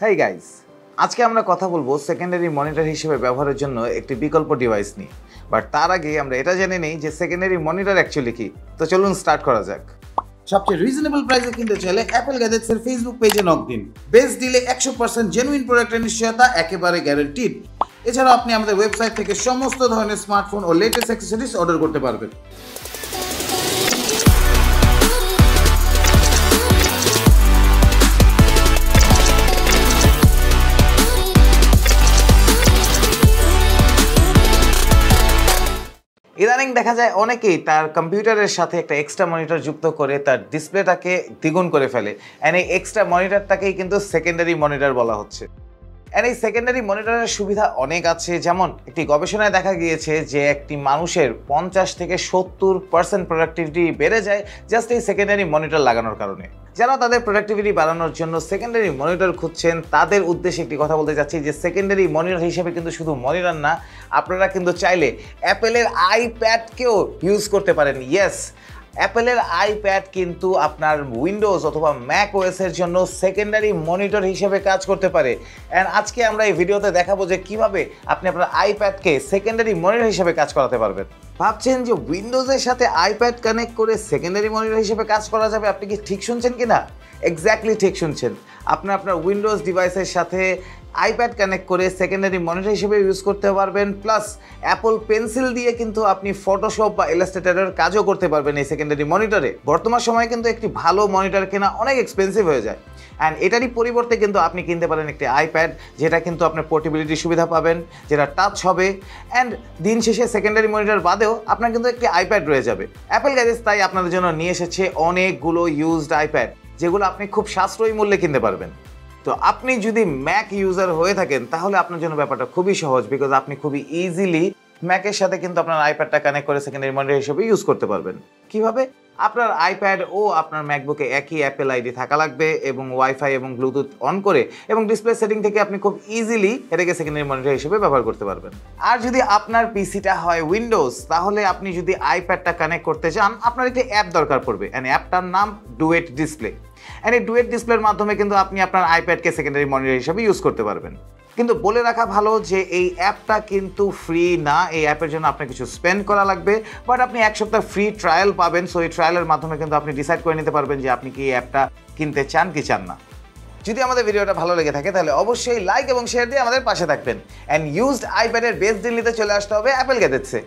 Hey guys, আজকে আমরা কথা বলবো সেকেন্ডারি মনিটর হিসেবে ব্যবহারের জন্য একটি বিকল্প ডিভাইস নিয়ে। বাট তার আগে আমরা এটা জেনে নেই যে সেকেন্ডারি মনিটর অ্যাকচুয়ালি কি। তো চলুন স্টার্ট করা যাক। সবচেয়ে রিজনেবল প্রাইসে কিনতে চাইলে অ্যাপল গ্যাজেটসের ফেসবুক পেজে নক দিন। বেস্ট ডিলে 100% জেনুইন প্রোডাক্টের নিশ্চয়তা একেবারে গ্যারান্টিড। এছাড়াও আপনি আমাদের ওয়েবসাইট থেকে সমস্ত ধরনের স্মার্টফোন ও লেটেস্ট অ্যাক্সেসরিজ অর্ডার করতে পারবেন। ইদানিং দেখা যায় অনেকেই তার কম্পিউটারের সাথে একটা এক্সট্রা মনিটর যুক্ত করে তার ডিসপ্লেটাকে দ্বিগুণ করে ফেলে। অ্যান্ড এই এক্সট্রা মনিটরটাকেই কিন্তু সেকেন্ডারি মনিটর বলা হচ্ছে। অ্যান্ড এই সেকেন্ডারি মনিটরের সুবিধা অনেক আছে, যেমন একটি গবেষণায় দেখা গিয়েছে যে একটি মানুষের 50 থেকে 70% প্রোডাক্টিভিটি বেড়ে যায় জাস্ট এই সেকেন্ডারি মনিটর লাগানোর কারণে। যারা তাদের প্রোডাক্টিভিটি বাড়ানোর জন্য সেকেন্ডারি মনিটর খুঁজছেন তাদের উদ্দেশ্যে একটি কথা বলতে চাচ্ছি যে সেকেন্ডারি মনিটর হিসেবে কিন্তু শুধু মনিটর না, আপনারা কিন্তু চাইলে অ্যাপেলের আইপ্যাডকেও ইউজ করতে পারেন। ইয়েস, অ্যাপেলের আইপ্যাড কিন্তু আপনার উইন্ডোজ অথবা ম্যাক ওএসের জন্য সেকেন্ডারি মনিটর হিসেবে কাজ করতে পারে। অ্যান্ড আজকে আমরা এই ভিডিওতে দেখাবো যে কিভাবে আপনি আপনার আইপ্যাডকে সেকেন্ডারি মনিটর হিসেবে কাজ করাতে পারবেন। ভাবছেন যে উইন্ডোজের সাথে আইপ্যাড কানেক্ট করে সেকেন্ডারি মনিটর হিসেবে কাজ করা যাবে? আপনি কি ঠিক শুনছেন কি না? এক্স্যাক্টলি ঠিক শুনছেন। আপনার উইন্ডোজ ডিভাইসের সাথে আইপ্যাড কানেক্ট করে সেকেন্ডারি মনিটর হিসেবে ইউজ করতে পারবেন। প্লাস অ্যাপল পেন্সিল দিয়ে কিন্তু আপনি ফটোশপ বা ইলাস্ট্রেটরের কাজও করতে পারবেন এই সেকেন্ডারি মনিটরে। বর্তমান সময়ে কিন্তু একটি ভালো মনিটর কেনা অনেক এক্সপেন্সিভ হয়ে যায়। অ্যান্ড এটারই পরিবর্তে কিন্তু আপনি কিনতে পারেন একটি আইপ্যাড, যেটা কিন্তু আপনার পোর্টেবিলিটি সুবিধা পাবেন, যেটা টাচ হবে। অ্যান্ড দিন শেষে সেকেন্ডারি মনিটর বাদেও আপনার কিন্তু একটি আইপ্যাড রয়ে যাবে। অ্যাপল গ্যাজেটস তাই আপনাদের জন্য নিয়ে এসেছে অনেকগুলো ইউজড আইপ্যাড, যেগুলো আপনি খুব সাশ্রয়ী মূল্যে কিনতে পারবেন। তো আপনি যদি ম্যাক ইউজার হয়ে থাকেন তাহলে আপনার জন্য ব্যাপারটা খুবই সহজ, বিকজ আপনি খুবই ইজিলি ম্যাকের সাথে কিন্তু আপনার আইপ্যাডটা কানেক্ট করে সেকেন্ডারি মনিটর হিসেবে ইউজ করতে পারবেন। কিভাবে? আপনার আইপ্যাড ও আপনার ম্যাকবুকে একই অ্যাপেল আইডি থাকা লাগবে এবং ওয়াইফাই এবং ব্লুটুথ অন করে এবং ডিসপ্লে সেটিং থেকে আপনি খুব ইজিলি এটাকে সেকেন্ডারি মনিটর হিসেবে ব্যবহার করতে পারবেন। আর যদি আপনার পিসিটা হয় উইন্ডোজ, তাহলে আপনি যদি আইপ্যাডটা কানেক্ট করতে চান আপনার একটি অ্যাপ দরকার পড়বে। অ্যান্ড অ্যাপটার নাম ডুয়েট ডিসপ্লে। অ্যান্ড এই ডুয়েট ডিসপ্লের মাধ্যমে কিন্তু আপনি আপনার আইপ্যাডকে সেকেন্ডারি মনিটর হিসেবে ইউজ করতে পারবেন। কিন্তু বলে রাখা ভালো যে এই অ্যাপটা কিন্তু ফ্রি না, এই অ্যাপের জন্য আপনার কিছু স্পেন্ড করা লাগবে। বাট আপনি 1 সপ্তাহ ফ্রি ট্রায়াল পাবেন। সো এই ট্রায়ালের মাধ্যমে কিন্তু আপনি ডিসাইড করে নিতে পারবেন যে আপনি কি এই অ্যাপটা কিনতে চান কি চান না। যদি আমাদের ভিডিওটা ভালো লেগে থাকে তাহলে অবশ্যই লাইক এবং শেয়ার দিয়ে আমাদের পাশে থাকবেন। অ্যান্ড ইউজড আইপ্যাডের বেস্ট ডিল নিতে চলে আসতে হবে অ্যাপল গ্যাজেটসে।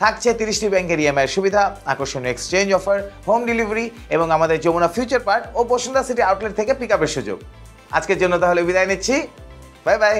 থাকছে 30টি ব্যাংকের ইএমআই সুবিধা, আকর্ষণীয় এক্সচেঞ্জ অফার, হোম ডেলিভারি এবং আমাদের যমুনা ফিউচার পার্ক ও বসুন্ধরা সিটি আউটলেট থেকে পিক আপের সুযোগ। আজকের জন্য তাহলে বিদায় নিচ্ছি। Bye bye.